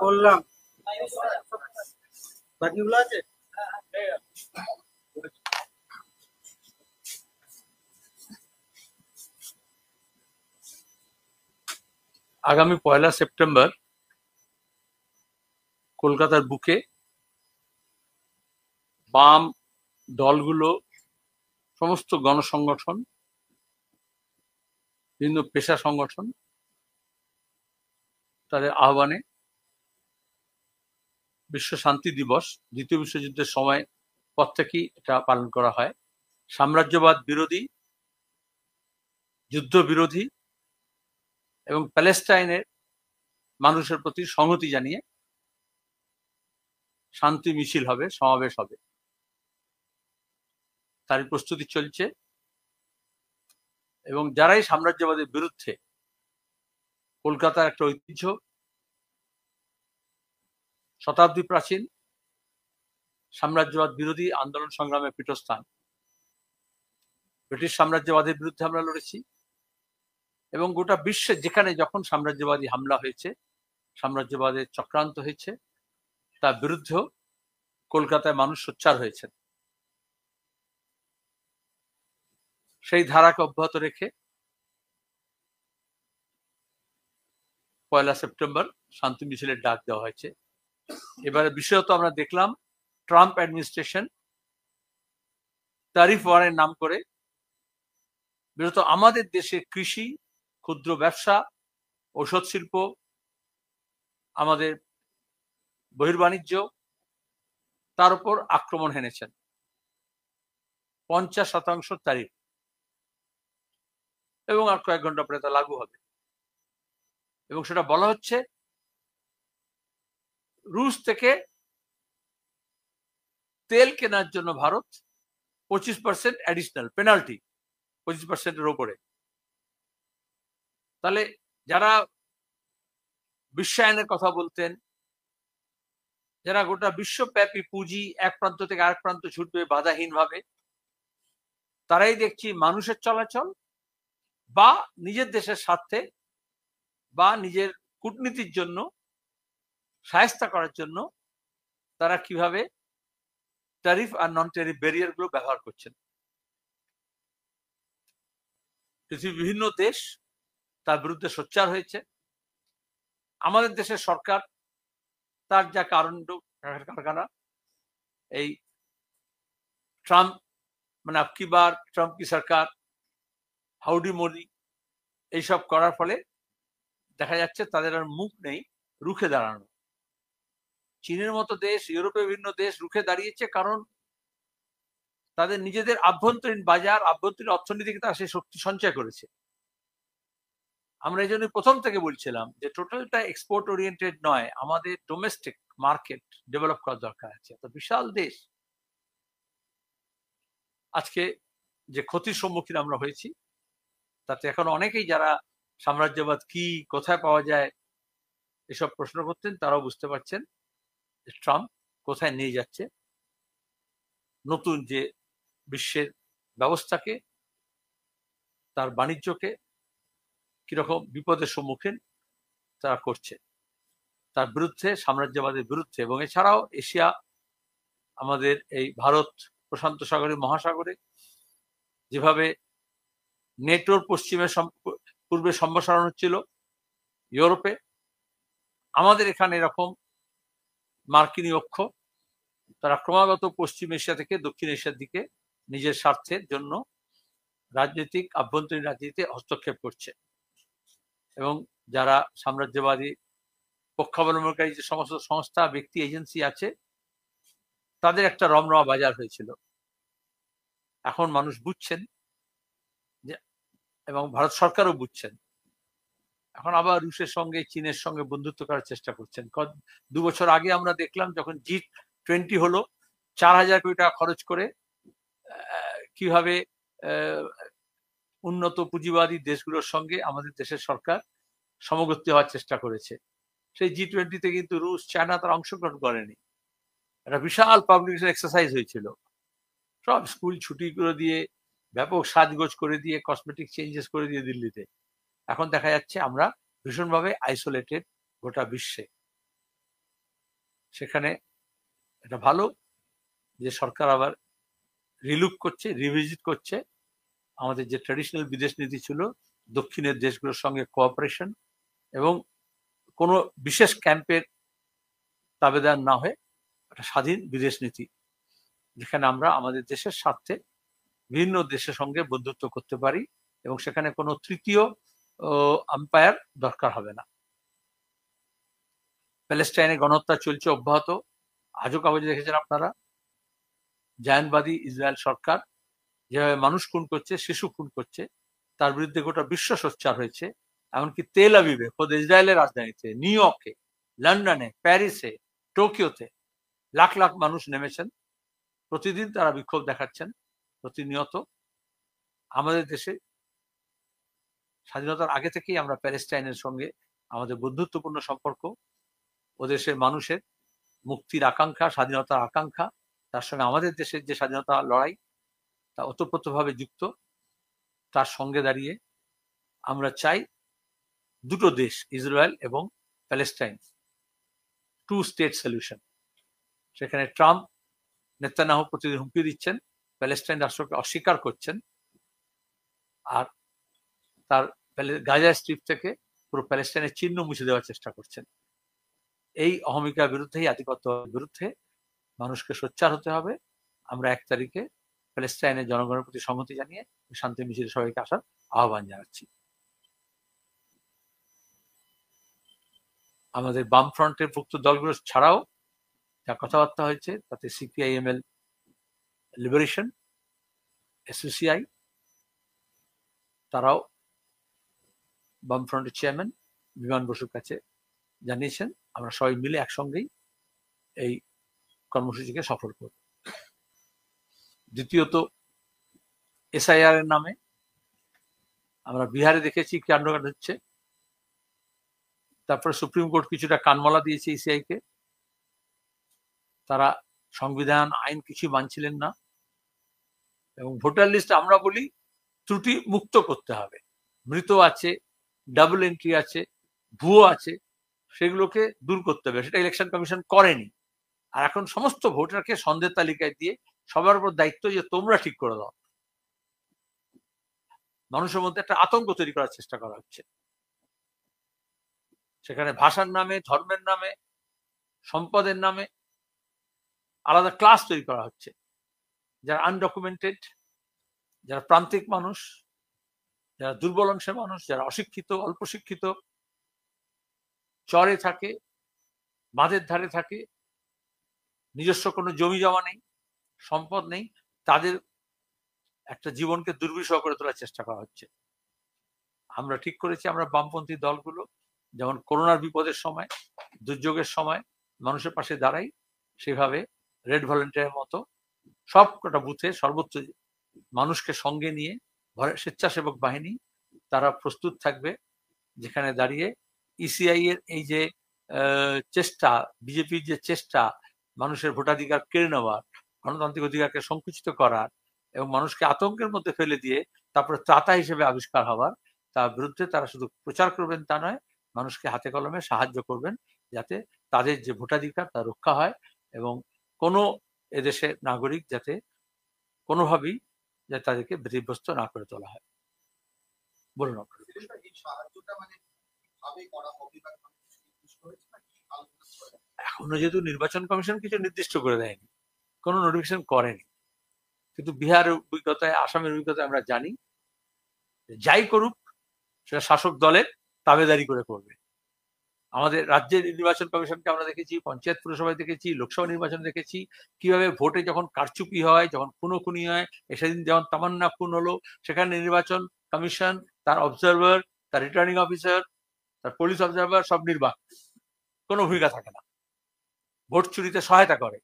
করলাম বাকিগুলো আছে। আগামী 1 সেপ্টেম্বর কলকাতার বুকে বাম দলগুলো, সমস্ত গণসংগঠন, বিভিন্ন পেশা সংগঠন, তাদের আহ্বানে বিশ্ব শান্তি দিবস, দ্বিতীয় বিশ্বযুদ্ধের সময় পর থেকেই এটা পালন করা হয়। সাম্রাজ্যবাদ বিরোধী, যুদ্ধ বিরোধী এবং প্যালেস্টাইনের মানুষের প্রতি সংহতি জানিয়ে শান্তি মিছিল হবে, সমাবেশ হবে, তারই প্রস্তুতি চলছে। এবং যারাই সাম্রাজ্যবাদের বিরুদ্ধে, কলকাতার একটা ঐতিহ্য, শতাব্দী প্রাচীন সাম্রাজ্যবাদ বিরোধী আন্দোলন সংগ্রামের পীঠস্থান। ব্রিটিশ সাম্রাজ্যবাদের বিরুদ্ধে আমরা লড়েছি এবং গোটা বিশ্বে যেখানে যখন সাম্রাজ্যবাদী হামলা হয়েছে, সাম্রাজ্যবাদের চক্রান্ত হয়েছে, তার বিরুদ্ধেও কলকাতায় মানুষ সোচ্চার হয়েছে। সেই ধারাকে অব্যাহত রেখে 1 সেপ্টেম্বর শান্তি মিছিলের ডাক দেওয়া হয়েছে। এবারে বিশেষত আমরা দেখলাম ট্রাম্প অ্যাডমিনিস্ট্রেশন ট্যারিফ ওয়ারের নাম করে বিশেষত আমাদের দেশে কৃষি, ক্ষুদ্র ব্যবসা, ঔষধ শিল্প, আমাদের বহির্বাণিজ্য, তার উপর আক্রমণ হেনেছেন। 50% ট্যারিফ, এবং আর কয়েক ঘন্টা পরে তা লাগু হবে। এবং সেটা বলা হচ্ছে রুশ থেকে তেল কেনার জন্য ভারত 25% অ্যাডিশনাল পেনাল্টি, 25%-এর ওপরে। তাহলে যারা বিশ্বায়নের কথা বলতেন, যারা গোটা বিশ্বব্যাপী পুঁজি এক প্রান্ত থেকে আরেক প্রান্ত ছুটবে বাধাহীনভাবে, তারাই দেখছি মানুষের চলাচল বা নিজের দেশের স্বার্থে বা নিজের কূটনীতির জন্য, শায়েস্তা করার জন্য তারা কিভাবে ট্যারিফ আর নন ট্যারিফ ব্যারিয়ার গুলো ব্যবহার করছেন। পৃথিবীর বিভিন্ন দেশ তার বিরুদ্ধে সোচ্চার হয়েছে। আমাদের দেশের সরকার তার যা কারখানা, এই ট্রাম্প মানে আবকি বার ট্রাম্প কি সরকার, হাউডি মোদি, এইসব করার ফলে দেখা যাচ্ছে তাদের আর মুখ নেই রুখে দাঁড়ানো। চীনের মতো দেশ, ইউরোপের বিভিন্ন দেশ রুখে দাঁড়িয়েছে কারণ তাদের নিজেদের আভ্যন্তরীণ বাজার, আভ্যন্তরীণ অর্থনীতিকে তারা সেই শক্তি সঞ্চয় করেছে। আমরা এই জন্য প্রথম থেকে বলছিলাম যে টোটালটা এক্সপোর্ট ওরিয়েন্টেড নয়, আমাদের ডোমেস্টিক মার্কেট ডেভেলপ করার দরকার আছে। তো বিশাল দেশ, আজকে যে ক্ষতির সম্মুখীন আমরা হয়েছি তাতে এখন অনেকেই যারা সাম্রাজ্যবাদ কি, কোথায় পাওয়া যায় এসব প্রশ্ন করতেন, তারাও বুঝতে পারছেন যে ট্রাম্প কোথায় নিয়ে যাচ্ছে নতুন যে বিশ্বের ব্যবস্থাকে, তার বাণিজ্যকে কিরকম বিপদের সম্মুখীন তারা করছে তার বিরুদ্ধে, সাম্রাজ্যবাদের বিরুদ্ধে। এবং এছাড়াও এশিয়া, আমাদের এই ভারত প্রশান্ত সাগরীয় মহাসাগরে যেভাবে নেটোর পূর্বে সম্প্রসারণ হচ্ছিল ইউরোপে, আমাদের এখানে এরকম মার্কিনী অক্ষ তারা ক্রমাগত পশ্চিম এশিয়া থেকে দক্ষিণ এশিয়ার দিকে নিজের স্বার্থের জন্য রাজনৈতিক, আভ্যন্তরীণ রাজনীতিতে হস্তক্ষেপ করছে। এবং যারা সাম্রাজ্যবাদী পক্ষাবলম্বনকারী যে সমস্ত সংস্থা, ব্যক্তি, এজেন্সি আছে, তাদের একটা রমরমা বাজার হয়েছিল। এখন মানুষ বুঝছেন যে, এবং ভারত সরকারও বুঝছেন, এখন আবার রুশের সঙ্গে, চীনের সঙ্গে বন্ধুত্ব করার চেষ্টা করছেন। 2 বছর আগে আমরা দেখলাম যখন G20 হলো, 4,000 কোটি টাকা খরচ করে কিভাবে উন্নত পুঁজিবাদী দেশগুলোর সঙ্গে আমাদের দেশের সরকার সমগোত্রী হওয়ার চেষ্টা করেছে। সেই G20-তে কিন্তু রুশ, চায়না তারা অংশগ্রহণ করেনি। একটা বিশাল পাবলিক এক্সারসাইজ হয়েছিল, সব স্কুল ছুটি করে দিয়ে, ব্যাপক সাজগোজ করে দিয়ে, কসমেটিক চেঞ্জেস করে দিয়ে দিল্লিতে। এখন দেখা যাচ্ছে আমরা ভীষণভাবে আইসোলেটেড গোটা বিশ্বে। সেখানে এটা ভালো যে সরকার আবার রিলুক করছে, রিভিজিট করছে আমাদের যে ট্র্যাডিশনাল বিদেশ নীতি ছিল, দক্ষিণের দেশগুলোর সঙ্গে কোঅপারেশন এবং কোনো বিশেষ ক্যাম্পের তাবেদার না হয়ে একটা স্বাধীন বিদেশ নীতি, যেখানে আমরা আমাদের দেশের স্বার্থে বিভিন্ন দেশের সঙ্গে বন্ধুত্ব করতে পারি এবং সেখানে কোনো তৃতীয় আম্পায়ার দরকার হবে না। প্যালেস্টাইনে গণহত্যা চলছে অব্যাহত। আজও কাগজে দেখেছেন আপনারা, জায়নবাদী ইসরায়েল সরকার যেভাবে মানুষ খুন করছে, শিশু খুন করছে, তার বিরুদ্ধে গোটা বিশ্ব সোচ্চার হয়েছে। এমনকি তেল আবিবে, খোদ ইসরায়েলের রাজধানীতে, নিউ ইয়র্কে, লন্ডনে, প্যারিসে, টোকিওতে লাখ লাখ মানুষ নেমেছেন। প্রতিদিন তারা বিক্ষোভ দেখাচ্ছেন, প্রতিনিয়ত। আমাদের দেশে স্বাধীনতার আগে থেকেই আমরা প্যালেস্টাইনের সঙ্গে আমাদের বন্ধুত্বপূর্ণ সম্পর্ক, ও দেশের মানুষের মুক্তির আকাঙ্ক্ষা, স্বাধীনতার আকাঙ্ক্ষা, তার সঙ্গে আমাদের দেশের যে স্বাধীনতা লড়াই, তা ওতপ্রোতভাবে যুক্ত। তার সঙ্গে দাঁড়িয়ে আমরা চাই দুটো দেশ, ইসরায়েল এবং প্যালেস্টাইন, টু স্টেট সলিউশন। সেখানে ট্রাম্প, নেতানিয়াহু প্রতিদিন হুমকি দিচ্ছেন, প্যালেস্টাইন রাষ্ট্রকে অস্বীকার করছেন, আর তার গাজা স্ট্রিপ থেকে পুরো প্যালেস্টাইনের চিহ্ন মুছে দেওয়ার চেষ্টা করছেন। এই অহমিকার বিরুদ্ধে, এই আধিপত্যের বিরুদ্ধে মানুষকে সোচ্চার হতে হবে। আমরা 1 তারিখে প্যালেস্টাইনের জনগণের প্রতি সংহতি জানিয়ে শান্তি মিছিলে সবাইকে আসার আহ্বান জানাচ্ছি। আমাদের বামফ্রন্টের ভুক্ত দলগুলো ছাড়াও যা কথাবার্তা হয়েছে, তাতে সিপিআইএমএল লিবারেশন, এসইসিআই, তারাও বামফ্রন্টের চেয়ারম্যান বিমান বসুর কাছে জানিয়েছেন আমরা সবাই মিলে একসঙ্গেই এই কর্মসূচিকে সফল করব। দ্বিতীয়ত, এসআইআর এর নামে আমরা বিহারে দেখেছি কাণ্ডকাণ্ড হচ্ছে। তারপরে সুপ্রিম কোর্ট কিছুটা কানমালা দিয়েছে ইসিআই কে। তারা সংবিধান, আইন কিছু মানছিলেন না এবং ভোটার লিস্ট আমরা বলি ত্রুটি মুক্ত করতে হবে। মৃত আছে, ডাবল এন্ট্রি আছে, ভুয়ো আছে, সেগুলোকে দূর করতে হবে। সেটা ইলেকশন কমিশন করেনি। আর এখন সমস্ত ভোটারকে সন্দেহ তালিকায় দিয়ে সবার উপর দায়িত্ব যে তোমরা ঠিক করে দাও। মানুষের মধ্যে একটা আতঙ্ক তৈরি করার চেষ্টা করা হচ্ছে। সেখানে ভাষার নামে, ধর্মের নামে, সম্পদের নামে আলাদা ক্লাস তৈরি করা হচ্ছে। যারা আনডকুমেন্টেড, যারা প্রান্তিক মানুষ, যারা দুর্বল অংশের মানুষ, যারা অশিক্ষিত, অল্প শিক্ষিত, চরে থাকে, বাঁধের ধারে থাকে, নিজস্ব কোনো জমি জমা নেই, সম্পদ নেই, তাদের একটা জীবনকে দুর্বিষহ করে তোলার চেষ্টা করা হচ্ছে। আমরা ঠিক করেছি, আমরা বামপন্থী দলগুলো যেমন করোনার বিপদের সময়, দুর্যোগের সময় মানুষের পাশে দাঁড়াই, সেভাবে রেড ভলেন্টিয়ারের মতো সবকটা বুথে সর্বোচ্চ মানুষকে সঙ্গে নিয়ে স্বেচ্ছাসেবক বাহিনী তারা প্রস্তুত থাকবে, যেখানে দাঁড়িয়ে ইসিআই এর এই যে চেষ্টা, বিজেপির যে চেষ্টা মানুষের ভোটাধিকার কেড়ে নেওয়ার, গণতান্ত্রিক অধিকারকে সংকুচিত করার এবং মানুষকে আতঙ্কের মধ্যে ফেলে দিয়ে তারপরে ত্রাতা হিসেবে আবিষ্কার হওয়ার, তার বিরুদ্ধে তারা শুধু প্রচার করবেন তা নয়, মানুষকে হাতে কলমে সাহায্য করবেন যাতে তাদের যে ভোটাধিকার তা রক্ষা হয় এবং কোনো এদেশের নাগরিক যাতে কোনোভাবেই যাতে তাদেরকে বিধিগ্রস্ত না করে তোলা হয়। বলুন। এখনো যেহেতু নির্বাচন কমিশন কিছু নির্দিষ্ট করে দেয়নি, কোনো নোটিফিকেশন করেনি, কিন্তু বিহারের অভিজ্ঞতায়, আসামের অভিজ্ঞতায় আমরা জানি যাই করুক সেটা শাসক দলের তাবেদারি করে করবে। আমাদের রাজ্যের নির্বাচন কমিশনকে আমরা দেখেছি, পঞ্চায়েত পুরসভায় দেখেছি, লোকসভা নির্বাচন দেখেছি, কিভাবে ভোটে যখন কারচুপি হয়, যখন খুনোখুনি হয়, সেদিন যেমন তামান্না খুন হলো, সেখানে নির্বাচন কমিশন, তার অবজারভার, তার রিটার্নিং অফিসার, তার পুলিশ অবজারভার সব নির্বাক, কোনো ভূমিকা থাকে না, ভোট চুরিতে সহায়তা করে।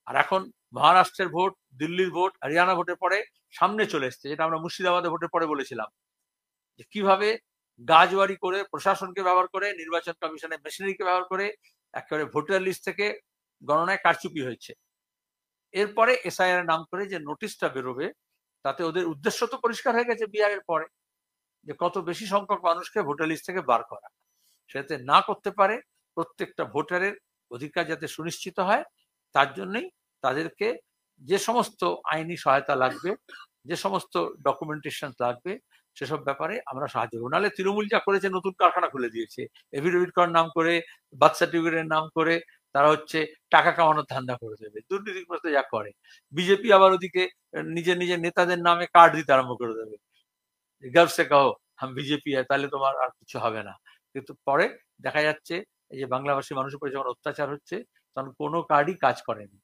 আর এখন মহারাষ্ট্রের ভোট, দিল্লির ভোট, হরিয়ানা ভোটের পরে সামনে চলে এসছে, যেটা আমরা মুর্শিদাবাদের ভোটের পরে বলেছিলাম, যে কিভাবে গাজওয়ারি করে, প্রশাসনকে ব্যবহার করে, নির্বাচন কমিশনের মেশিনারিকে ব্যবহার করে একেবারে ভোটার লিস্ট থেকে গণনায় কারচুপি হয়েছে। এরপরে এসআইআর নাম করে যে নোটিশটা বেরোবে, তাতে ওদের উদ্দেশ্য তো পরিষ্কার হয়ে গেছে বিহারের পরে, যে কত বেশি সংখ্যক মানুষকে ভোটার লিস্ট থেকে বার করা। সেটাতে না করতে পারে প্রত্যেকটা ভোটারের অধিকার যাতে সুনিশ্চিত হয় তার জন্যই তাদেরকে যে সমস্ত আইনি সহায়তা লাগবে, যে সমস্ত ডকুমেন্টেশন লাগবে, সেসব ব্যাপারে আমরা সাহায্য করবো। নাহলে তৃণমূল যা করেছে, নতুন কারখানা খুলে দিয়েছে, এফিডেভিট করার নাম করে, বার্থ সার্টিফিকেটের নাম করে তারা হচ্ছে টাকা কামানোর ধান্দা করে দেবে, দুর্নীতিগ্রস্ত যা করে। বিজেপি আবার ওদিকে নিজের নিজের নেতাদের নামে কার্ড দিতে আরম্ভ করে দেবে, गर्व से कहो हम बीजेपी है, তাহলে তোমার আর কিছু হবে না। কিন্তু পরে দেখা যাচ্ছে এই যে বাংলাভাষী মানুষের উপরে যখন অত্যাচার হচ্ছে, তখন কোনো কার্ডই কাজ করেনি।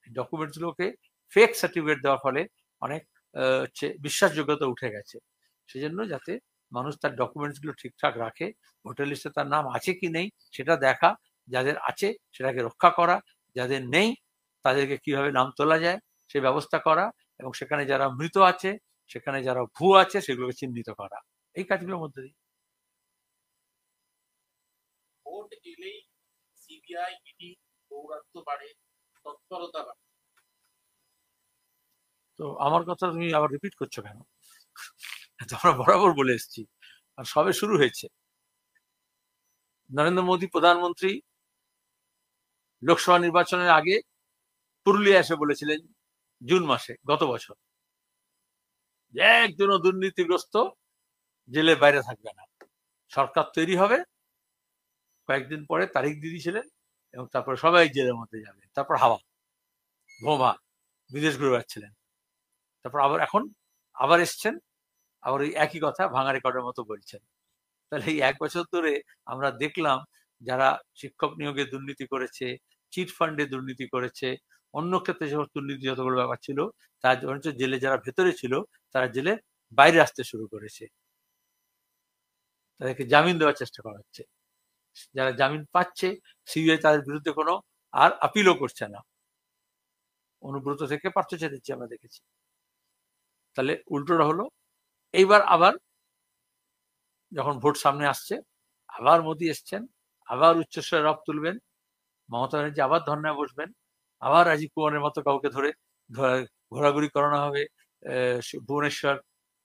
ডকুমেন্টস গুলোকে ফেক সার্টিফিকেট দেওয়ার ফলে অনেক হচ্ছে বিশ্বাসযোগ্যতা উঠে গেছে। সেজন্য যাতে মানুষ তার ডকুমেন্টস গুলো ঠিকঠাক রাখে, ভোটার লিস্টে তার নাম আছে কি নেই সেটা দেখা, যাদের আছে সেটাকে রক্ষা করা, যাদের নেই তাদেরকে কিভাবে নাম তোলা যায় সে ব্যবস্থা করা, এবং সেখানে যারা মৃত আছে, সেখানে যারা ভুয়ো আছে সেগুলোকে চিহ্নিত করা, এই কাজগুলোর মধ্যে দিয়ে। ভোট এলেই সিবিআই ইডি দৌরাত্ম্য বাড়ে, তৎপরতা বাড়ে। তো আমার কথা তুমি আবার রিপিট করছো কেন? আমরা বরাবর বলে এসেছি, আর সবে শুরু হয়েছে। নরেন্দ্র মোদী প্রধানমন্ত্রী লোকসভা নির্বাচনের আগে পুরুলিয়া এসে বলেছিলেন জুন মাসে গত বছর, যে একজনও দুর্নীতিগ্রস্ত জেলের বাইরে থাকবে না, সরকার তৈরি হবে। কয়েকদিন পরে তারিখ দিয়ে দিয়েছিলেন, এবং তারপরে সবাই জেলের মধ্যে যাবে। তারপর হাওয়া বোমা, বিদেশ ঘুরে বেড়াচ্ছিলেন। তারপর এখন আবার এসছেন, আবার ওই একই কথা ভাঙা রেকর্ডের মতো বলছেন। তাহলে এই 1 বছর ধরে আমরা দেখলাম যারা শিক্ষক নিয়োগে দুর্নীতি করেছে, চিট ফান্ডে দুর্নীতি করেছে, অন্য ক্ষেত্রে যে দুর্নীতি যতগুলো ব্যাপার ছিল, তার বরঞ্চ জেলে যারা ভেতরে ছিল তারা জেলে বাইরে আসতে শুরু করেছে, তাদেরকে জামিন দেওয়ার চেষ্টা করা হচ্ছে। যারা জামিন পাচ্ছে, সিবিআই তাদের বিরুদ্ধে কোনো আর আপিলও করছে না, অনুব্রত থেকে পার্থ চ্যাটার্জি আমরা দেখেছি। তাহলে উল্টোটা হলো, এইবার আবার যখন ভোট সামনে আসছে, আবার মোদী এসছেন, আবার উচ্চস্বরে রব তুলবেন, মমতা ব্যানার্জি আবার ধর্নায় বসবেন, আবার রাজীব কুমারের মতো কাউকে ধরে ঘোরাঘুরি করানো হবে ভুবনেশ্বর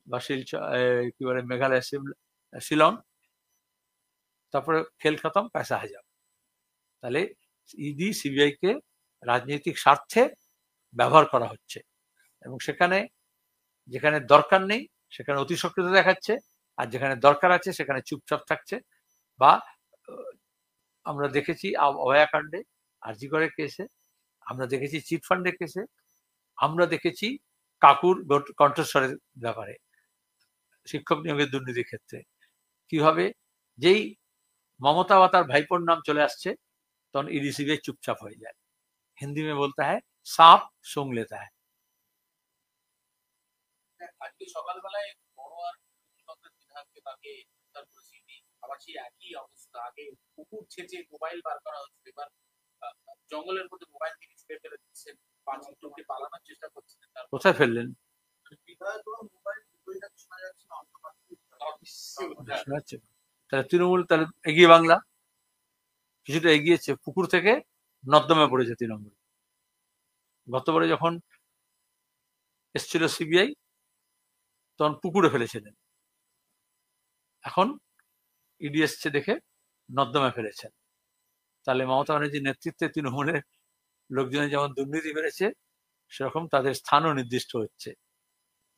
বা কি বলে মেঘালয় শিলং, তারপরে খেল খতম, পয়সা হাজার। তাহলে ইডি সিবিআই কে রাজনৈতিক স্বার্থে ব্যবহার করা হচ্ছে, এবং সেখানে যেখানে দরকার নেই সেখানে অতি সক্রিয়তা দেখাচ্ছে, আর যেখানে দরকার আছে সেখানে চুপচাপ থাকছে। বা আমরা দেখেছি অভয়াকাণ্ডে, আরজি করে কেসে, আমরা দেখেছি চিট ফান্ডের কেসে, আমরা দেখেছি কাকুর কণ্ঠস্বরের ব্যাপারে, শিক্ষক নিয়োগের দুর্নীতির ক্ষেত্রে কিভাবে যেই মমতা বা তার ভাইপোর নাম চলে আসছে তখন ইডি সিবিআই চুপচাপ হয়ে যায়। হিন্দি में बोलता है सांप सूंघ लेता है। আজকে সকালবেলায় বড় আর বিধানকে তাকে পরিস্থিতি আবার সেই একই অবস্থা। আগে কুকুর ছেঁচে মোবাইল বার করা হচ্ছে, এবার জঙ্গলের মধ্যে মোবাইল থেকে ছিঁড়ে ফেলে দিচ্ছেন, 5 লোককে পালানোর চেষ্টা করছেন। কোথায় ফেললেন? তাহলে তৃণমূল তাহলে এগিয়ে বাংলা কিছুটা এগিয়েছে, পুকুর থেকে নর্দমে পড়েছে তৃণমূল। গতবারে যখন এসছিল সিবিআই তখন পুকুরে ফেলেছিলেন, এখন ইডি এসছে দেখে নর্দমে ফেলেছেন। তাহলে মমতা ব্যানার্জির নেতৃত্বে তৃণমূলের লোকজনের যেমন দুর্নীতি বেড়েছে, সেরকম তাদের স্থানও নির্দিষ্ট হচ্ছে,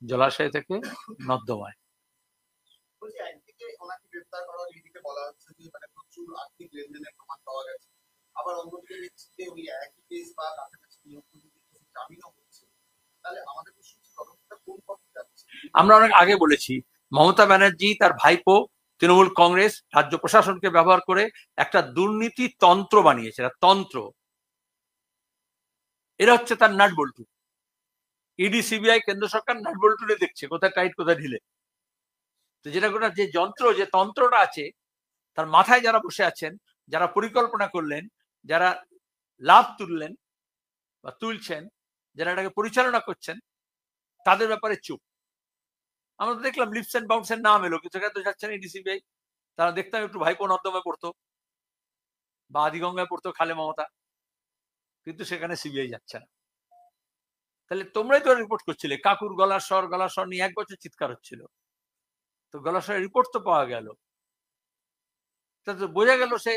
জলাশয় থেকে নর্দমায়। আমরা অনেক আগে বলেছি, মমতা ব্যানার্জি তার ভাইপো তৃণমূল কংগ্রেস রাজ্য প্রশাসনকে ব্যবহার করে একটা দুর্নীতি তন্ত্র বানিয়েছে, তন্ত্র। এরা হচ্ছে তার নাট বল্টু। ইডি সিবিআই কেন্দ্র সরকার নাট বল্টুরে দেখছে কোথায় টাইট কোথায় ঢিলে। তো যেটা গোটা যে যন্ত্র, যে তন্ত্রটা আছে, তার মাথায় যারা বসে আছেন, যারা পরিকল্পনা করলেন, যারা লাভ তুললেন বা তুলছেন, যারা এটাকে পরিচালনা করছেন, তাদের ব্যাপারে চুপ। আমরা তো দেখলাম লিপস এন্ড বাউন্স এর নাম এলো, কিছু তো যাচ্ছে না ইডি সিবিআই। তারা দেখতাম একটু ভাইপো নর্দমায় পড়তো বা আদিগঙ্গায় পড়তো খালে মমতা, কিন্তু সেখানে সিবিআই যাচ্ছে না। তাহলে তোমরাই তো রিপোর্ট করছিলে, কাকুর গলার স্বর নিয়ে 1 বছর চিৎকার হচ্ছিল, তো গলার স্বরের রিপোর্ট তো পাওয়া গেল, তা তো বোঝা গেল সে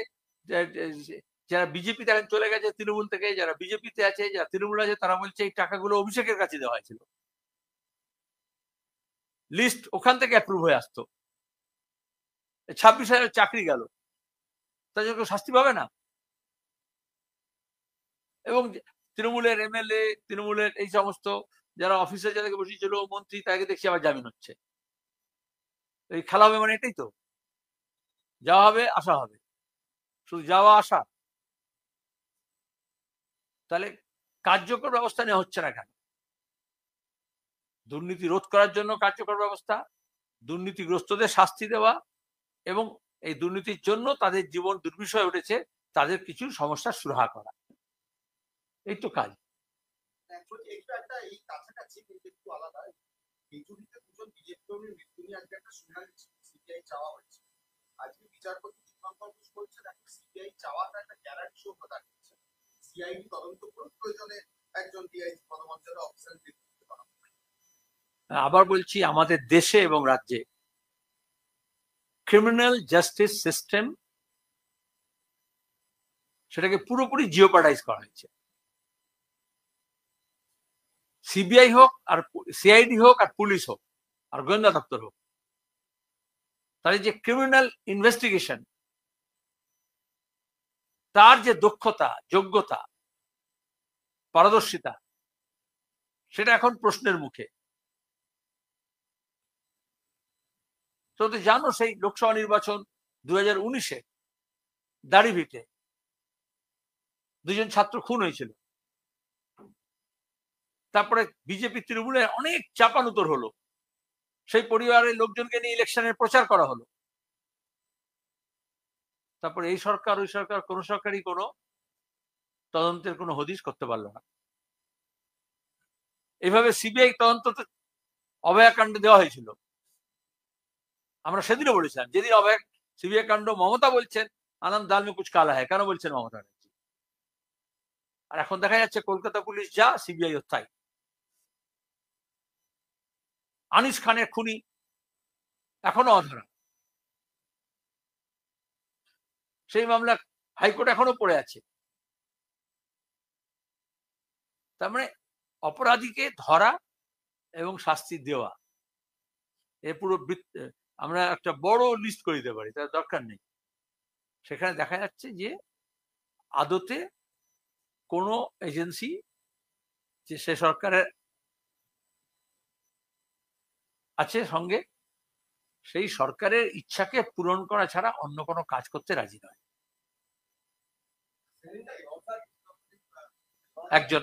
যারা বিজেপিতে এখন চলে গেছে তৃণমূল থেকে, যারা বিজেপিতে আছে, যারা তৃণমূল আছে, তারা বলছে এই টাকাগুলো অভিষেকের কাছে দেওয়া হয়েছিল, লিস্ট ওখান থেকে অ্যাপ্রুভ হয়ে আসতো। 26,000 চাকরি গেল, তার জন্য শাস্তি পাবে না? এবং তৃণমূলের এমএলএ, তৃণমূলের এই সমস্ত যারা অফিসে যাদেরকে বসেছিল, মন্ত্রী, তাকে দেখছি আবার জামিন হচ্ছে। এই খেলা হবে, মানে এটাই তো, যাওয়া হবে আসা হবে, শুধু যাওয়া আসা। তাহলে কার্যকর ব্যবস্থা নেওয়া হচ্ছে না কেন? দুর্নীতি রোধ করার জন্য কার্যকর ব্যবস্থা, দুর্নীতিগ্রস্তদের শাস্তি দেওয়া, এবং এই দুর্নীতির জন্য তাদের জীবন দুর্বিষহ উঠেছে, তাদের কিছু সমস্যা সুরাহা করা, এই তো কাজ। এই কাছাকাছি কিন্তু একটু আলাদা। বিজেপিতে দুজন বিজেপি কর্মীর মৃত্যু নিয়ে আজকে একটা শুনানি সিবিআই চাওয়া হয়েছে। আজকে বিচারপতি দীপঙ্কর ঘোষ বলছেন এখন সিবিআই চাওয়াটা একটা গ্যারান্টি শো কথা দিচ্ছে। সিআইডি তদন্ত করে প্রয়োজনে একজন ডিআইজি পদমর্যাদা অফিসার নিযুক্ত করা হবে। আবার বলছি, আমাদের দেশে এবং রাজ্যে ক্রিমিনাল জাস্টিস সিস্টেম, সেটাকে পুরোপুরি জিওপার্ডাইজ করা হয়েছে। সিবিআই হোক আর সিআইডি হোক আর পুলিশ হোক আর গোয়েন্দা দপ্তর হোক, তাদের যে ক্রিমিনাল ইনভেস্টিগেশন, তার যে দক্ষতা, যোগ্যতা, পারদর্শিতা, সেটা এখন প্রশ্নের মুখে। তো জানো, সেই লোকসভা নির্বাচন 2019-এ দাড়িভিটে দুজন ছাত্র খুন হয়েছিল। তারপরে বিজেপি তৃণমূলের অনেক চাপানুতর হলো, সেই পরিবারের লোকজনকে নিয়ে ইলেকশনের প্রচার করা হলো। তারপরে এই সরকার ওই সরকার, কোন সরকারই কোনো তদন্তের কোনো হদিশ করতে পারলো না। এইভাবে সিবিআই তদন্ত অভয়াকাণ্ড দেওয়া হয়েছিল। আমরা সেদিনও বলেছিলাম, যেদিন অভয়া সিবিআই কাণ্ড, মমতা বলছেন আনন্দ দাল মে কুছ কালা হ্যায়, কেন বলছেন মমতা ব্যানার্জি? আর এখন দেখা যাচ্ছে কলকাতা পুলিশ যা, সিবিআই তাই। আনিস খানের খুনি এখনো অধরা, সেই মামলা হাইকোর্ট এখনো পড়ে আছে। তার মানে অপরাধীকে ধরা এবং শাস্তি দেওয়া, এ পুরো আমরা একটা বড় লিস্ট করে দিতে পারি, তার দরকার নেই। সেখানে দেখা যাচ্ছে যে আদতে কোনো এজেন্সি, যে সে সরকারের আছে সঙ্গে, সেই সরকারের ইচ্ছাকে পূরণ করা ছাড়া অন্য কোনো কাজ করতে রাজি নয়। একজন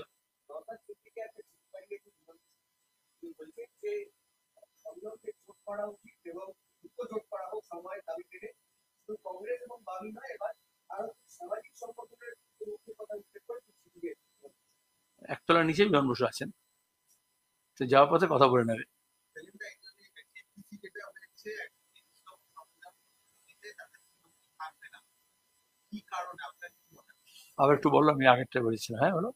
একতলার নিচেই জন বসে আছেন, তো যাওয়ার পথে কথা বলে নেবে। আবার একটু বললো, আমি আগেরটা বলেছিলাম। হ্যাঁ বলো।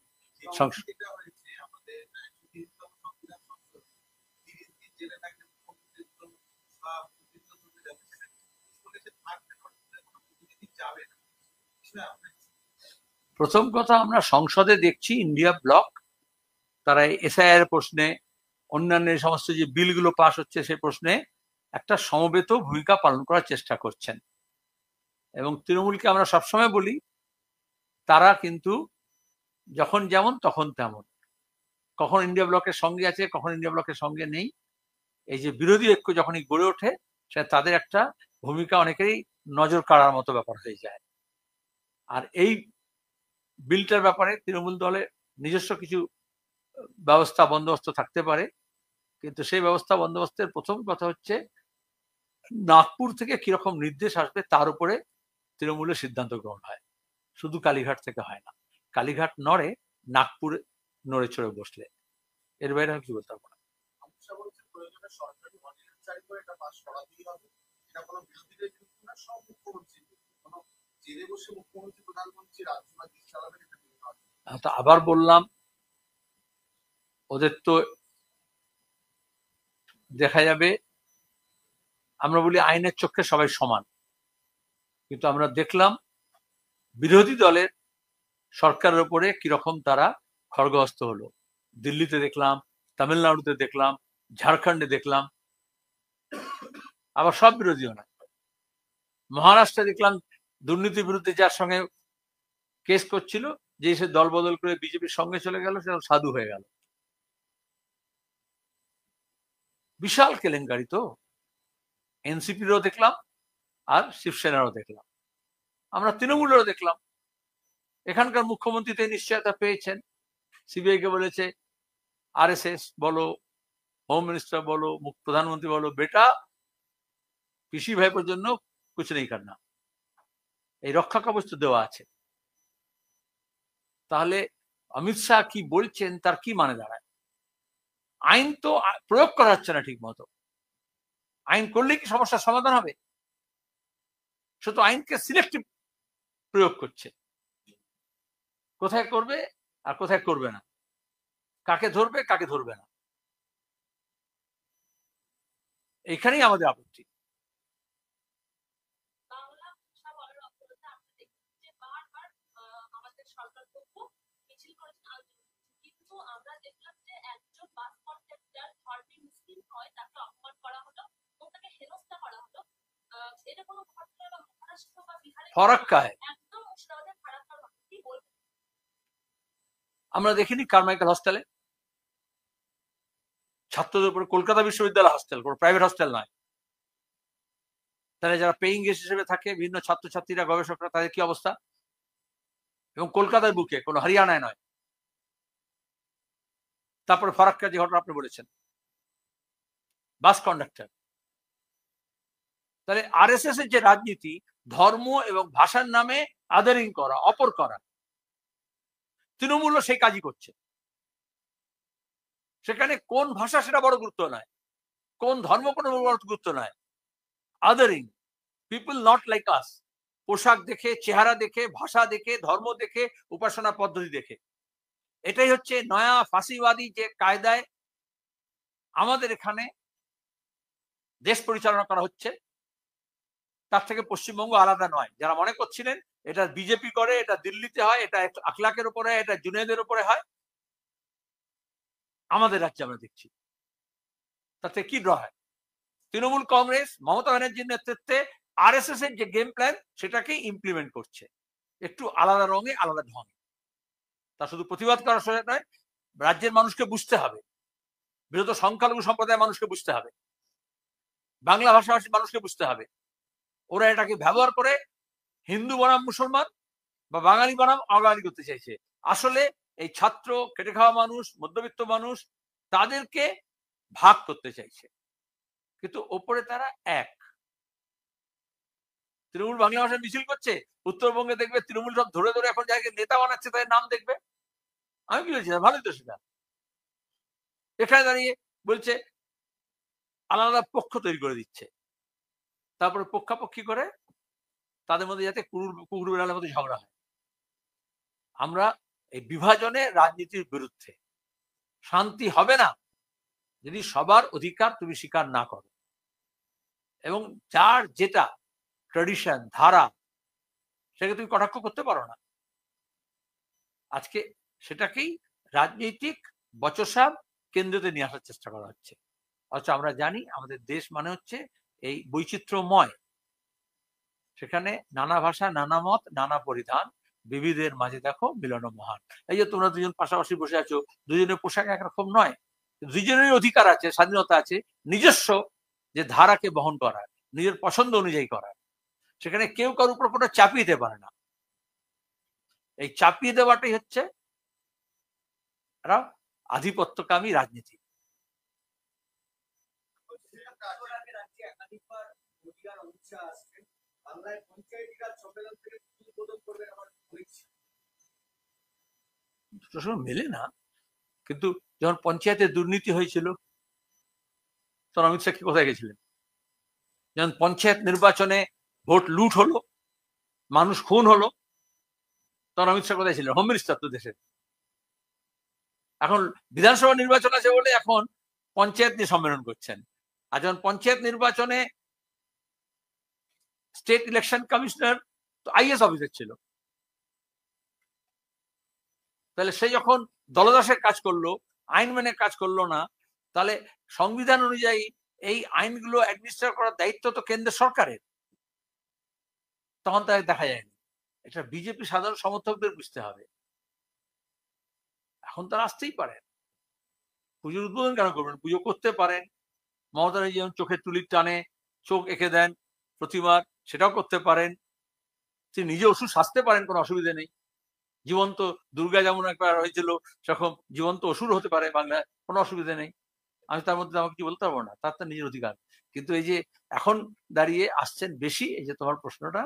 প্রথম কথা, আমরা সংসদে দেখছি ইন্ডিয়া ব্লক, তারা এসআইআর প্রশ্নে, অন্যান্য সমস্ত যে বিলগুলো পাস হচ্ছে সে প্রশ্নে একটা সমবেত ভূমিকা পালন করার চেষ্টা করছেন। এবং তৃণমূলকে আমরা সবসময় বলি, তারা কিন্তু যখন যেমন তখন তেমন, কখন ইন্ডিয়া ব্লকের সঙ্গে আছে, কখন ইন্ডিয়া ব্লকের সঙ্গে নেই। এই যে বিরোধী ঐক্য যখনই গড়ে ওঠে, সেটা তাদের একটা ভূমিকা অনেকেরই নজর কাড়ার মতো ব্যাপার হয়ে যায়। আর এই বিলটার ব্যাপারে তৃণমূল দলের নিজস্ব কিছু ব্যবস্থা বন্দোবস্ত থাকতে পারে, কিন্তু সেই ব্যবস্থা বন্দোবস্তের প্রথম কথা হচ্ছে নাগপুর থেকে কিরকম নির্দেশ আসবে তার উপরে তৃণমূলের সিদ্ধান্ত গ্রহণ হয়, শুধু কালীঘাট থেকে হয় না। কালীঘাট নড়ে, নাগপুরে নড়ে চড়ে বসলে। এর বাইরে আমি কি বলতে পারবো না। আবার বললাম, ওদের তো দেখা যাবে, আমরা বলি আইনের চোখে সবাই সমান, কিন্তু আমরা দেখলাম বিরোধী দলের সরকারের উপরে কিরকম তারা খড়গহস্ত হলো। দিল্লিতে দেখলাম, তামিলনাড়ুতে দেখলাম, ঝাড়খণ্ডে দেখলাম, আবার সব বিরোধীও না। মহারাষ্ট্রে দেখলাম দুর্নীতির বিরুদ্ধে যার সঙ্গে কেস করছিল, যে সে দল বদল করে বিজেপির সঙ্গে চলে গেল, সে সাধু হয়ে গেল। বিশাল কেলেঙ্কারি তো। এনসিপিরও দেখলাম আর শিবসেনারও দেখলাম, আমরা তৃণমূলেরও দেখলাম। এখানকার মুখ্যমন্ত্রী তো নিশ্চয়তা পেয়েছেন, সিবিআই কে বলেছে আরএসএস বলো, হোম মিনিস্টার বলো, প্রধানমন্ত্রী বলো, বেটা পিসি ভাইপোর জন্য কুছ নেই করনা, এই রক্ষা কবচ তো দেওয়া আছে। তাহলে অমিত শাহ কি বলছেন তার কি মানে দাঁড়ায়? আইন তো প্রয়োগ করা হচ্ছে না ঠিক মতো। আইন করলে কি সমস্যার সমাধান হবে? সে তো আইনকে সিলেক্টিভ প্রয়োগ করছে, কোথায় করবে আর কোথায় করবে না, কাকে ধরবে কাকে ধরবে না, এইখানেই আমাদের আপত্তি। ফরাক্কা আমরা দেখিনি কারমাইকেল হস্টেলে ছাত্রদের উপরে, কলকাতা বিশ্ববিদ্যালয় হস্টেল, কোনো প্রাইভেট হস্টেল নয়। তাহলে যারা পেইং গেস্ট হিসেবে থাকে, বিভিন্ন ছাত্রছাত্রীরা, গবেষকরা, তাদের কি অবস্থা? এবং কলকাতার বুকে, কোনো হরিয়ানায় নয়। তারপরে ফরাক্কা যে ঘটনা আপনি বলেছেন, বাস কন্ডাক্টর। তাহলে আরএসএস এর যে রাজনীতি, ধর্ম এবং ভাষার নামে আদারিং করা, অপর করা, তৃণমূলও সেই কাজই করছে। সেখানে কোন ভাষা সেটা বড় গুরুত্ব নয়, কোন ধর্ম কোনো বড় গুরুত্ব নয়, আদারিং পিপল নট লাইক আস, পোশাক দেখে, চেহারা দেখে, ভাষা দেখে, ধর্ম দেখে, উপাসনা পদ্ধতি দেখে। এটাই হচ্ছে নয়া ফাঁসিবাদী যে কায়দায় আমাদের এখানে দেশ পরিচালনা করা হচ্ছে, তার থেকে পশ্চিমবঙ্গ আলাদা নয়। যারা মনে করছিলেন এটা বিজেপি করে, এটা দিল্লিতে হয়, এটা আখলাকের উপরে হয়, এটা জুনেদের উপরে হয়, আমাদের রাজ্যে আমরা দেখছি তাতে কি ড্র হয়। তৃণমূল কংগ্রেস মমতা ব্যানার্জির নেতৃত্বে আরএসএস এর যে গেম প্ল্যান সেটাকে ইমপ্লিমেন্ট করছে, একটু আলাদা রঙে, আলাদা ঢঙে। তা শুধু প্রতিবাদ করার সময় নয়, রাজ্যের মানুষকে বুঝতে হবে, বিরত সংখ্যালঘু সম্প্রদায়ের মানুষকে বুঝতে হবে, বাংলা ভাষাভাষী মানুষকে বুঝতে হবে। ওরা এটাকে ব্যবহার করে হিন্দু বনাম মুসলমান বা বাঙালি বনাম অবাঙালি করতে চাইছে। আসলে এই ছাত্র, খেটে খাওয়া মানুষ, মধ্যবিত্ত মানুষ, তাদেরকে ভাগ করতে চাইছে, কিন্তু ওপরে তারা এক। তৃণমূল বাংলা ভাষায় মিছিল করছে, উত্তরবঙ্গে দেখবে তৃণমূল সব ধরে ধরে এখন যাকে নেতা বানাচ্ছে তাদের নাম দেখবে। আমি কি বলছি, ভালোই তো সেটা। এখানে দাঁড়িয়ে বলছে আলাদা পক্ষ তৈরি করে দিচ্ছে, তারপরে পক্ষাপক্ষি করে তাদের মধ্যে যাতে কুকুর বিড়ালের মধ্যে ঝগড়া হয়। আমরা এই বিভাজনে রাজনীতির বিরুদ্ধে। শান্তি হবে না যদি সবার অধিকার তুমি স্বীকার না করো, এবং যার যেটা ট্র্যাডিশন, ধারা, সেটাকে তুমি কটাক্ষ করতে পারো না। আজকে সেটাকেই রাজনৈতিক বচসা কেন্দ্রতে নিয়ে আসার চেষ্টা করা হচ্ছে। অথচ আমরা জানি আমাদের দেশ মানে হচ্ছে এই বৈচিত্র্যময়, সেখানে নানা ভাষা, নানা মত, নানা পরিধান, বিবিধের মাঝে দেখো মিলন মহান। এই যে তোমরা দুজন পাশাপাশি বসে আছো, দুজনের পোশাক একরকম নয়, দুজনের অধিকার আছে, স্বাধীনতা আছে নিজস্ব যে ধারাকে বহন করার, নিজের পছন্দ অনুযায়ী করার। সেখানে কেউ কারোর উপর কোনো চাপিয়ে দিতে পারে না। এই চাপিয়ে দেওয়াটাই হচ্ছে আধিপত্যকামী রাজনীতি। মেলে না, কিন্তু যখন পঞ্চায়েতে দুর্নীতি হয়েছিল তখন অমিত শাহ কি কোথায় গেছিলেন? যখন পঞ্চায়েত নির্বাচনে ভোট লুট হলো, মানুষ খুন হলো, তখন অমিত শাহ কোথায় ছিলেন? হোম মিনিস্টার তো দেশের। এখন বিধানসভা নির্বাচন আছে বলে এখন পঞ্চায়েত নিয়ে সম্মেলন করছেন। আর যখন পঞ্চায়েত নির্বাচনে স্টেট ইলেকশন কমিশনার তো আইএস অফিসার ছিল, তাহলে সে যখন দলদাসের কাজ করলো, আইন মেনে কাজ করলো না, তাহলে সংবিধান অনুযায়ী এই আইনগুলো অ্যাডমিনিস্ট্রেট করার দায়িত্ব তো কেন্দ্র সরকারের। তখন তাই দেখা যায়নি। এটা বিজেপি সাধারণ সমর্থকদের বুঝতে হবে। এখন তারা আসতেই পারেন, পুজোর উদ্বোধন কেন করবেন? পুজো করতে পারেন। মমতা ব্যানার্জি যেমন চোখের তুলির টানে চোখ এঁকে দেন প্রতিবার, সেটাও করতে পারেন। তিনি নিজে ওষুধ সাজতে পারেন, কোনো অসুবিধা নেই। জীবন্ত দুর্গা যেমন একবার হয়েছিল, সেরকম জীবন্ত অসুর হতে পারে বাংলায়, কোনো অসুবিধা নেই। আমি তার মধ্যে আমাকে কিছু বলতে পারবো না, তার তার নিজের অধিকার। কিন্তু এই যে এখন দাঁড়িয়ে আসছেন বেশি, এই যে তোমার প্রশ্নটা,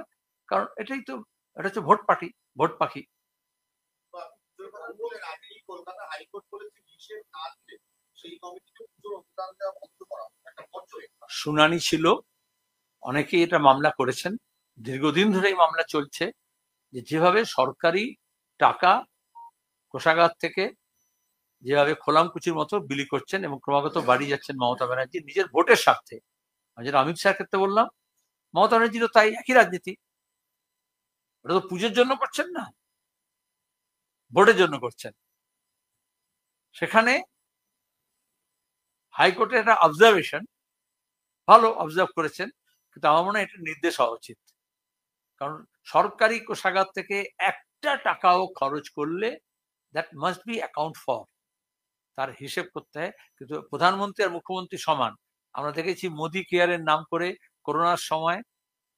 কারণ এটাই তো, এটা হচ্ছে ভোট পার্টি, ভোট পাখি। তো আপনি পুজোর কথা বললেন, আগেই কলকাতা হাইকোর্ট বলেছে হিসেব না দিলে সেই কমিটিকে পুজোর অনুদান দেওয়া বন্ধ করা, একটা পর্যবেক্ষণ। শুনানি ছিল, অনেকেই এটা মামলা করেছেন, দীর্ঘদিন ধরে এই মামলা চলছে, যে যেভাবে সরকারি টাকা কোষাগার থেকে যেভাবে খোলামকুচির মতো বিলি করছেন এবং ক্রমাগত বাড়ি যাচ্ছেন মমতা ব্যানার্জি নিজের ভোটের স্বার্থে। আমি যেটা অমিত শাহের ক্ষেত্রে বললাম, মমতা ব্যানার্জিরও তাই, একই রাজনীতি। ওটা তো পুজোর জন্য করছেন না, ভোটের জন্য করছেন। সেখানে হাইকোর্টের একটা অবজারভেশন, ভালো অবজার্ভ করেছেন, কিন্তু আমার মনে হয় এটা নির্দেশ হওয়া উচিত। কারণ সরকারি কোষাগার থেকে একটা টাকাও খরচ করলে that must be account for, তার হিসেব করতে হয়। কিন্তু প্রধানমন্ত্রী আর মুখ্যমন্ত্রী সমান। আমরা দেখেছি মোদি কেয়ারের নাম করে করোনার সময়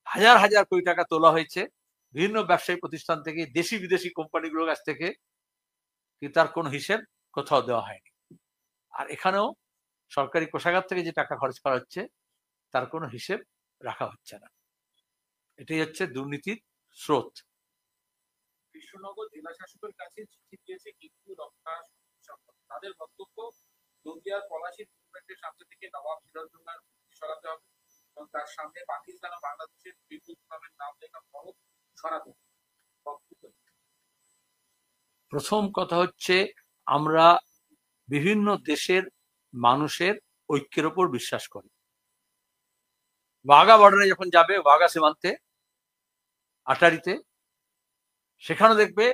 হাজার হাজার কোটি টাকা তোলা হয়েছে বিভিন্ন ব্যবসায়ী প্রতিষ্ঠান থেকে, দেশি বিদেশি কোম্পানিগুলোর কাছ থেকে, কিন্তু তার কোনো হিসেব কোথাও দেওয়া হয়নি। আর এখানেও সরকারি কোষাগার থেকে যে টাকা খরচ করা হচ্ছে তার কোনো হিসেব রাখা হচ্ছে না। এটাই হচ্ছে দুর্নীতির স্রোত। কৃষ্ণনগর জেলা শাসকের কাছে চিঠি দিয়েছে কিন্তু রক্ষা সংগঠন। তাদের বক্তব্য, নদিয়ার পলাশীর মুভমেন্টের সামনে থেকে নবাব সিরাজউদ্দৌলার সরাতে হবে এবং তার সামনে পাকিস্তান ও বাংলাদেশের বিপুল নামের নাম লেখা ফলক সরাতে হবে। প্রথম কথা হচ্ছে, আমরা বিভিন্ন দেশের মানুষের ঐক্যের ওপর বিশ্বাস করি। ওয়াঘা বর্ডারে যখন যাবে, ওয়াঘা সীমান্তে আটারিতে, সেখানেও দেখবে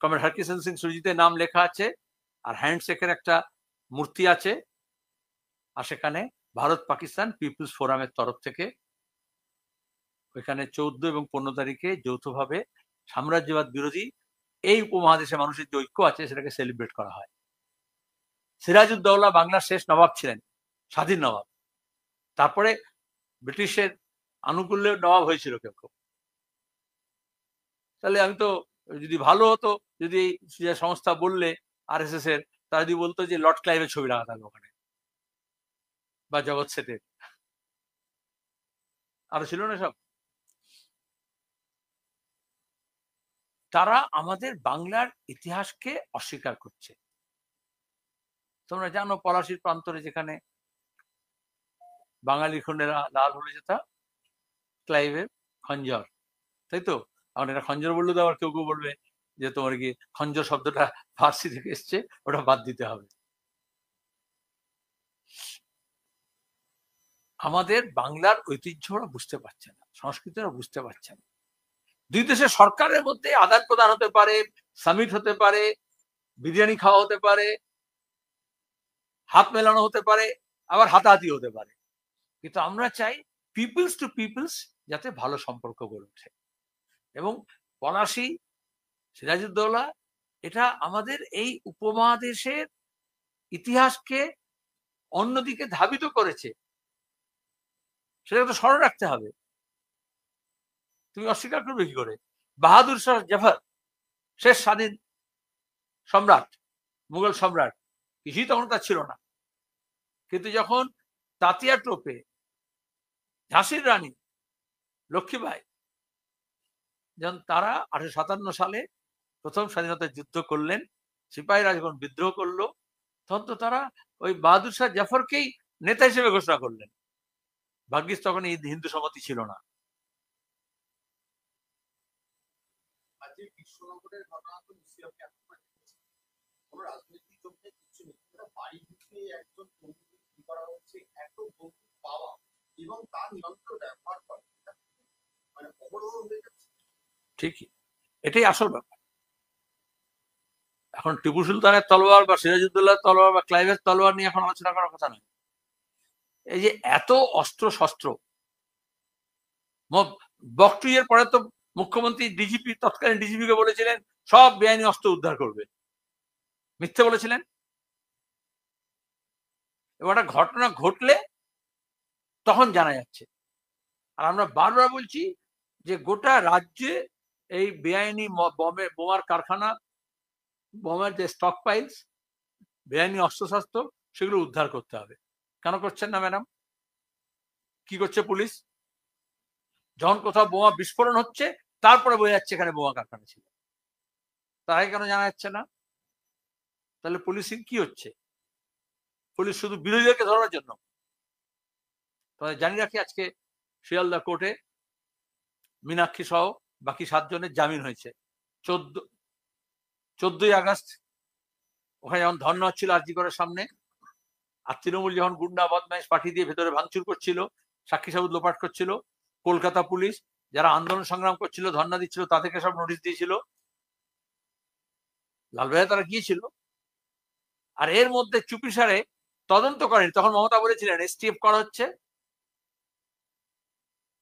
কমরেড হরকিষেণ সিং সুরজিতের নাম লেখা আছে, আর হ্যান্ডশেকের একটা মূর্তি আছে, আর সেখানে ভারত পাকিস্তান পিপুলস ফোরামের তরফ থেকে ওইখানে 14 এবং 15 তারিখে যৌথভাবে সাম্রাজ্যবাদ বিরোধী এই উপমহাদেশের মানুষের যে ঐক্য আছে সেটাকে সেলিব্রেট করা হয়। সিরাজউদ্দৌলা বাংলার শেষ নবাব ছিলেন, স্বাধীন নবাব। তারপরে ব্রিটিশের আনুকূল্যে নবাব হয়েছিল কেউ কেউ। তাহলে আমি তো, যদি ভালো হতো যদি এই সংস্থা বললে আরএসএস এর, তারা যদি বলতো যে লর্ড ক্লাইভের ছবি রাখা থাকবে ওখানে, বা জগৎ সেটের, আরো ছিল না সব। তারা আমাদের বাংলার ইতিহাসকে অস্বীকার করছে। তোমরা জানো পলাশীর প্রান্তরে যেখানে বাঙালি খন্ডেরা লাল হলে যেটা ক্লাইভের খঞ্জর, তাই তো? এখন এটা খঞ্জর বললে তো আবার কেউ কেউ বলবে যে তোমার কি খঞ্জর শব্দটা ফার্সি থেকে এসছে, ওটা বাদ দিতে হবে। আমাদের বাংলার ঐতিহ্য ওরা বুঝতে পারছে না, সংস্কৃতি ওরা বুঝতে পারছে না। দুই দেশের সরকারের মধ্যে আদান প্রদান হতে পারে, সামিট হতে পারে, বিরিয়ানি খাওয়া হতে পারে, হাত মেলানো হতে পারে, আবার হাতাহাতি হতে পারে, কিন্তু আমরা চাই পিপলস টু পিপলস যাতে ভালো সম্পর্ক গড়ে ওঠে। এবং পলাশী, সিরাজউদ্দৌলা, এটা আমাদের এই উপমহাদেশের ইতিহাসকে অন্যদিকে ধাবিত করেছে, সেটা তো স্মরণ রাখতে হবে। তুমি অস্বীকার করবে কি করে? বাহাদুর শাহ জাফর, শেষ স্বাধীন সম্রাট, মুঘল সম্রাট, কিছুই তখন তার ছিল না, কিন্তু যখন তাতিয়া টোপে ঝাঁসির রানী লক্ষ্মীবাই, যখন তারা 1857 সালে প্রথম স্বাধীনতার যুদ্ধ করলেন, সিপাহীরা যখন বিদ্রোহ করলো, তখন তো তারা ওই বাহাদুর শাহ জাফরকেই নেতা হিসেবে ঘোষণা করলেন। ভাগ্যিস তখন এই হিন্দু সম্মতি ছিল না। আজকে কৃষ্ণনগরের ঘটনা তো মুসলিমকে এখন কোন রাজনৈতিক জন্য কিছু নেই, বাড়ি ঢুকে একজন বন্ধুকে কি করা হচ্ছে, এত বন্ধু পাওয়া এবং তার নিয়ন্ত্রণ ব্যবহার করা, মানে অবরোধ হয়ে যাচ্ছে। ঠিকই, এটাই আসল ব্যাপার। এখন টিপু সুলতানের তলোয়ার বা সিরাজউদ্দৌলার তলোয়ার বা ক্লাইভের তলোয়ার নিয়ে এখন আলোচনা করার কথা নয়। এই যে এত অস্ত্র শস্ত্র, বকটুইয়ের পরে তো মুখ্যমন্ত্রী ডিজিপি, তৎকালীন ডিজিপিকে বলেছিলেন সব বেআইনি অস্ত্র উদ্ধার করবে, মিথ্যে বলেছিলেন। এবার একটা ঘটনা ঘটলে তখন জানা যাচ্ছে। আর আমরা বারবার বলছি যে গোটা রাজ্যে এই বেআইনি বোমার কারখানা, বোমার যে স্টক পাইলস, বেআইনি অস্ত্রশস্ত্র, সেগুলো উদ্ধার করতে হবে। কেন করছেন না ম্যাডাম? কি করছে পুলিশ? যখন কোথাও বোমা বিস্ফোরণ হচ্ছে তারপরে বোঝা যাচ্ছে এখানে বোমা কারখানা ছিল, তার আগে কেন জানা যাচ্ছে না? তাহলে পুলিশিং কি হচ্ছে? পুলিশ শুধু বিরোধীদেরকে ধরার জন্য। তবে জানি রাখি, আজকে শিয়ালদা কোর্টে মীনাক্ষী সহ বাকি 7 জনের জামিন হয়েছে। 14ই আগস্ট ওখানে যখন ধর্ণা হচ্ছিল আরজিকরের সামনে, আর তৃণমূল যখন গুন্ডা বদমাইশ পাঠিয়ে দিয়ে ভেতরে ভাঙচুর করছিল, সাক্ষী সাবুত লোপাট করছিল, কলকাতা পুলিশ যারা আন্দোলন সংগ্রাম করছিল, ধর্ণা দিচ্ছিল, তাদেরকে সব নোটিশ দিয়েছিল, লালবাজারে তারা গিয়েছিল। আর এর মধ্যে চুপিসারে তদন্ত করেনি। তখন মমতা বলেছিলেন এসটিএফ করা হচ্ছে,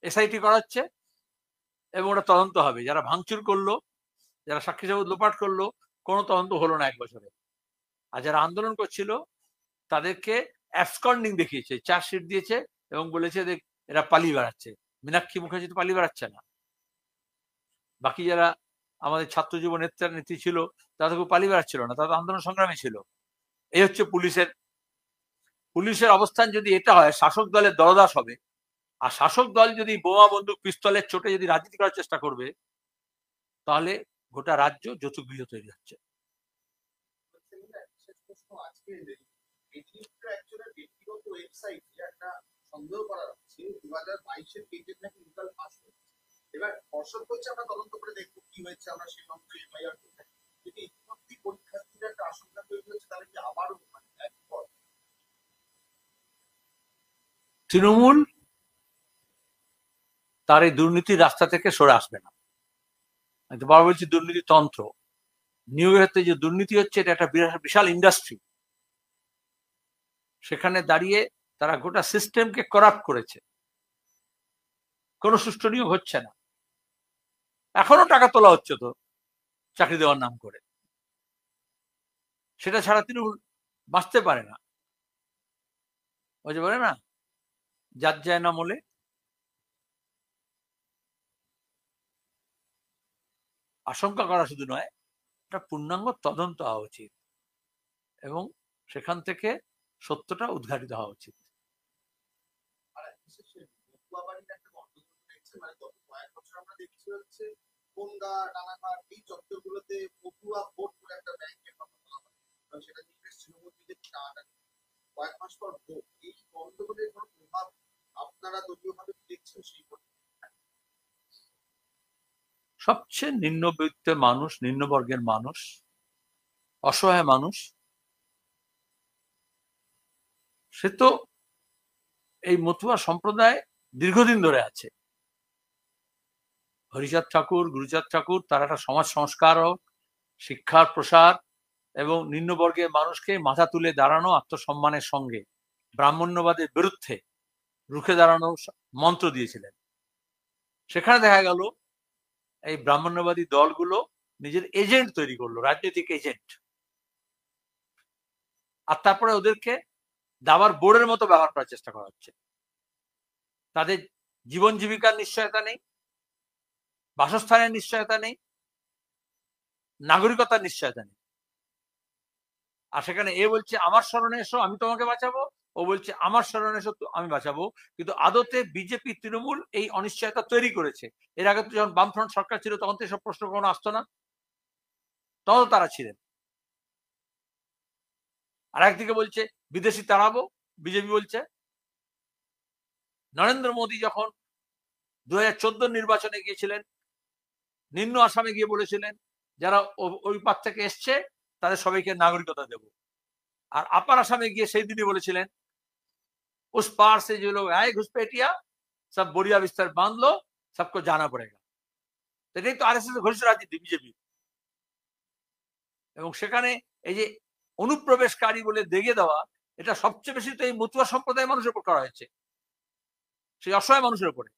এসআইটি করা হচ্ছে, এবং ওটা তদন্ত হবে। যারা ভাঙচুর করলো, যারা সাক্ষী সাবুত লোপাট করলো, কোনো তদন্ত হলো না 1 বছরে। আর যারা আন্দোলন করছিল তাদেরকে অ্যাবসকন্ডিং দেখিয়েছে, চার্জশিট দিয়েছে এবং বলেছে যে এরা পালিয়ে বেড়াচ্ছে। মীনাক্ষী মুখার্জি তো পালিয়ে বেড়াচ্ছে না, বাকি যারা আমাদের ছাত্র যুব নেত্রী ছিল তারা তো পালিয়ে বেড়াচ্ছিল না, তারা তো আন্দোলন সংগ্রামে ছিল। এই হচ্ছে পুলিশের অবস্থান। যদি এটা হয়, শাসক দলের দলদাস হবে, আর শাসক দল যদি বোমা বন্দুক পিস্তলের চোটে যদি রাজনীতি করার চেষ্টা করবে, তাহলে গোটা রাজ্য যৌতুকগৃহ তৈরি হচ্ছে। ব্যক্তিগত ওয়েবসাইটে একটা সন্দেহ করা হচ্ছে 2022-এর পেজের নাকি রিজাল পাস হয়েছে। এবার দর্শক বলছে আমরা তদন্ত করে দেখবো কি হয়েছে, আমরা সেই নম্বরে এফআইআর করব। যদি ইতিমধ্যেই পরীক্ষার্থীরা একটা আশঙ্কা তৈরি হচ্ছে, তাহলে কি আবারও তৃণমূল তার এই দুর্নীতির রাস্তা থেকে সরে আসবে না। আমি তো বারবার বলছি, দুর্নীতিতন্ত্র, নিয়োগের ক্ষেত্রে যে দুর্নীতি হচ্ছে, এটা একটা বিশাল ইন্ডাস্ট্রি। সেখানে দাঁড়িয়ে তারা গোটা সিস্টেমকে করাপ্ট করেছে, কোনো সুষ্ঠু নিয়োগ হচ্ছে না। এখনো টাকা তোলা হচ্ছে তো চাকরি দেওয়ার নাম করে, সেটা ছাড়া তৃণমূল বাঁচতে পারে না। ওই যে বলে না, যার যায় না মলে। আশঙ্কা করা শুধু নয়, এটা পূর্ণাঙ্গ তদন্ত হওয়া উচিত এবং সেখান থেকে সত্যটা উদ্ঘাটিত হওয়া উচিত। সবচেয়ে নিম্নবিত্তের মানুষ, নিম্নবর্গের মানুষ, অসহায় মানুষ, সে তো এই মতুয়া সম্প্রদায় দীর্ঘদিন ধরে আছে। হরিচাঁদ ঠাকুর, গুরুচাঁদ ঠাকুর, তারা একটা সমাজ সংস্কারক, শিক্ষার প্রসার এবং নিম্নবর্গের মানুষকে মাথা তুলে দাঁড়ানো, আত্মসম্মানের সঙ্গে ব্রাহ্মণ্যবাদের বিরুদ্ধে রুখে দাঁড়ানো মন্ত্র দিয়েছিলেন। সেখানে দেখা গেল এই ব্রাহ্মণ্যবাদী দলগুলো নিজের এজেন্ট তৈরি করলো, রাজনৈতিক এজেন্ট। আর তারপরে ওদেরকে দাবার বোর্ডের মতো ব্যবহার করার চেষ্টা করা হচ্ছে। তাদের জীবন জীবিকার নিশ্চয়তা নেই, বাসস্থানের নিশ্চয়তা নেই, নাগরিকতার নিশ্চয়তা নেই। আর সেখানে এ বলছে আমার শরণে এসো, আমি তোমাকে বাঁচাবো, ও বলছে আমার শরণে এসো, আমি বাঁচাবো। কিন্তু আদতে বিজেপি, তৃণমূল এই অনিশ্চয়তা তৈরি করেছে। এর আগে তো যখন বামফ্রন্ট সরকার ছিল, তখন তো এসব প্রশ্ন কোনো আসতো না, তখন তারা ছিলেন। আর একদিকে বলছে বিদেশি তাড়াবো, বিজেপি বলছে। নরেন্দ্র মোদী যখন 2014 নির্বাচনে গিয়েছিলেন, নিম্ন আসামে গিয়ে বলেছিলেন যারা ওই পার থেকে এসছে তাদের সবাইকে নাগরিকতা দেব। আর আপার আসামে গিয়ে সেই দিনই বলেছিলেন उस पार से जो लोग आए घुसपैठिया सब बोरिया बिस्तर बांध लो, सबको जाना पड़ेगा। तो नहीं तो आरएसएस घोषित राजनीति बीजेपी। এবং সেখানে এই যে অনুপ্রবেশকারী বলে দেখিয়ে দেওয়া, এটা সবচেয়ে বেশি তো এই মতুয়া সম্প্রদায়ের মানুষের উপর করা হয়েছে, সেই অসহায় মানুষের উপরে,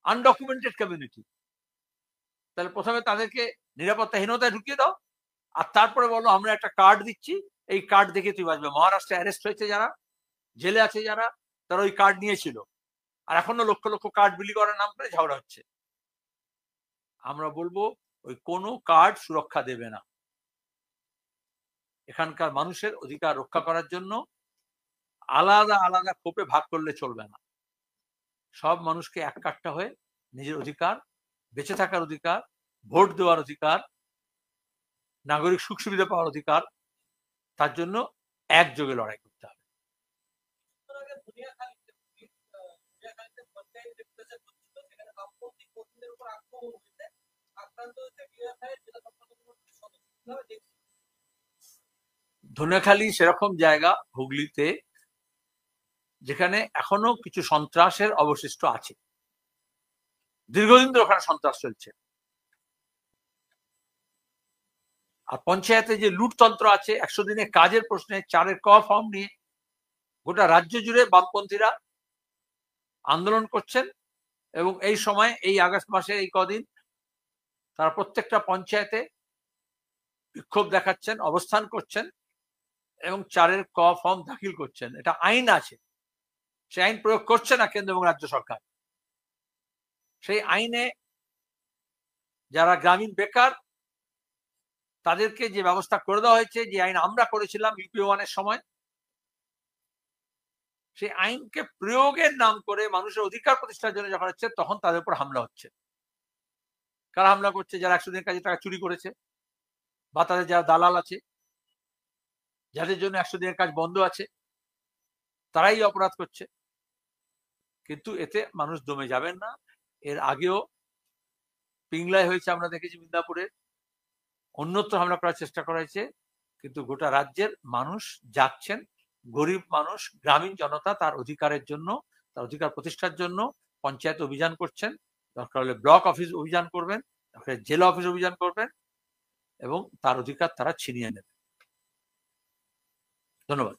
আনডকুমেন্টেড কমিউনিটি। তাহলে প্রথমে তাদেরকে নিরাপত্তাহীনতায় ঢুকিয়ে দাও, আর তারপরে বলো আমরা একটা কার্ড দিচ্ছি, এই কার্ড দেখে তুই বাঁচবে। মহারাষ্ট্রে অ্যারেস্ট হয়েছে যারা, জেলে আছে যারা, তারা ওই কার্ড নিয়েছিল, আর এখনো লক্ষ লক্ষ কার্ড বিলি করার নাম করে ঝগড়া হচ্ছে। আমরা বলবো ওই কোনো কার্ড সুরক্ষা দেবে না। এখানকার মানুষের অধিকার রক্ষা করার জন্য আলাদা আলাদা খোপে ভাগ করলে চলবে না। সব মানুষকে এক কাট্টা হয়ে নিজের অধিকার, বেঁচে থাকার অধিকার, ভোট দেওয়ার অধিকার, নাগরিক সুখ সুবিধা পাওয়ার অধিকার, তার জন্য একযোগে লড়াই করতে হবে। ধনেখালি সেরকম জায়গা হুগলিতে যেখানে এখনো কিছু সন্ত্রাসের অবশিষ্ট আছে, দীর্ঘদিন ধরে ওখানে সন্ত্রাস চলছে। আর পঞ্চায়েতে যে লুটতন্ত্র আছে, 100 দিনে কাজের প্রশ্নে 4 ক ফর্ম নিয়ে গোটা রাজ্য জুড়ে বামপন্থীরা আন্দোলন করছেন। এবং এই সময় এই আগস্ট মাসে এই কদিন তারা প্রত্যেকটা পঞ্চায়েতে বিক্ষোভ দেখাচ্ছেন, অবস্থান করছেন এবং 4 ক ফর্ম দাখিল করছেন। এটা আইন আছে, সেই আইন প্রয়োগ করছে না কেন্দ্র এবং রাজ্য সরকার। সেই আইনে যারা গ্রামীণ বেকার তাদেরকে যে ব্যবস্থা করে দেওয়া হয়েছে, যে আইন আমরা করেছিলাম ইউপি 1-এর সময়, সেই আইনকে প্রয়োগের নাম করে মানুষের অধিকার প্রতিষ্ঠার জন্য যখন হচ্ছে, তখন তাদের উপর হামলা হচ্ছে। কারা হামলা করছে? যারা 100 দিনের কাজে টাকা চুরি করেছে, বা তাদের যারা দালাল আছে, যাদের জন্য 100 দিনের কাজ বন্ধ আছে, তারাই অপরাধ করছে। কিন্তু এতে মানুষ দমে যাবেন না। এর আগেও পিংলায় হয়েছে, আমরা দেখেছি মিদনাপুরে, অন্যত্র হামলা করার চেষ্টা করা হয়েছে, কিন্তু গোটা রাজ্যের মানুষ যাচ্ছেন। গরিব মানুষ, গ্রামীণ জনতা তার অধিকারের জন্য, তার অধিকার প্রতিষ্ঠার জন্য পঞ্চায়েত অভিযান করছেন। দরকার হলে ব্লক অফিস অভিযান করবেন, দরকার জেলা অফিস অভিযান করবেন এবং তার অধিকার তারা ছিনিয়ে নেবেন। ধন্যবাদ।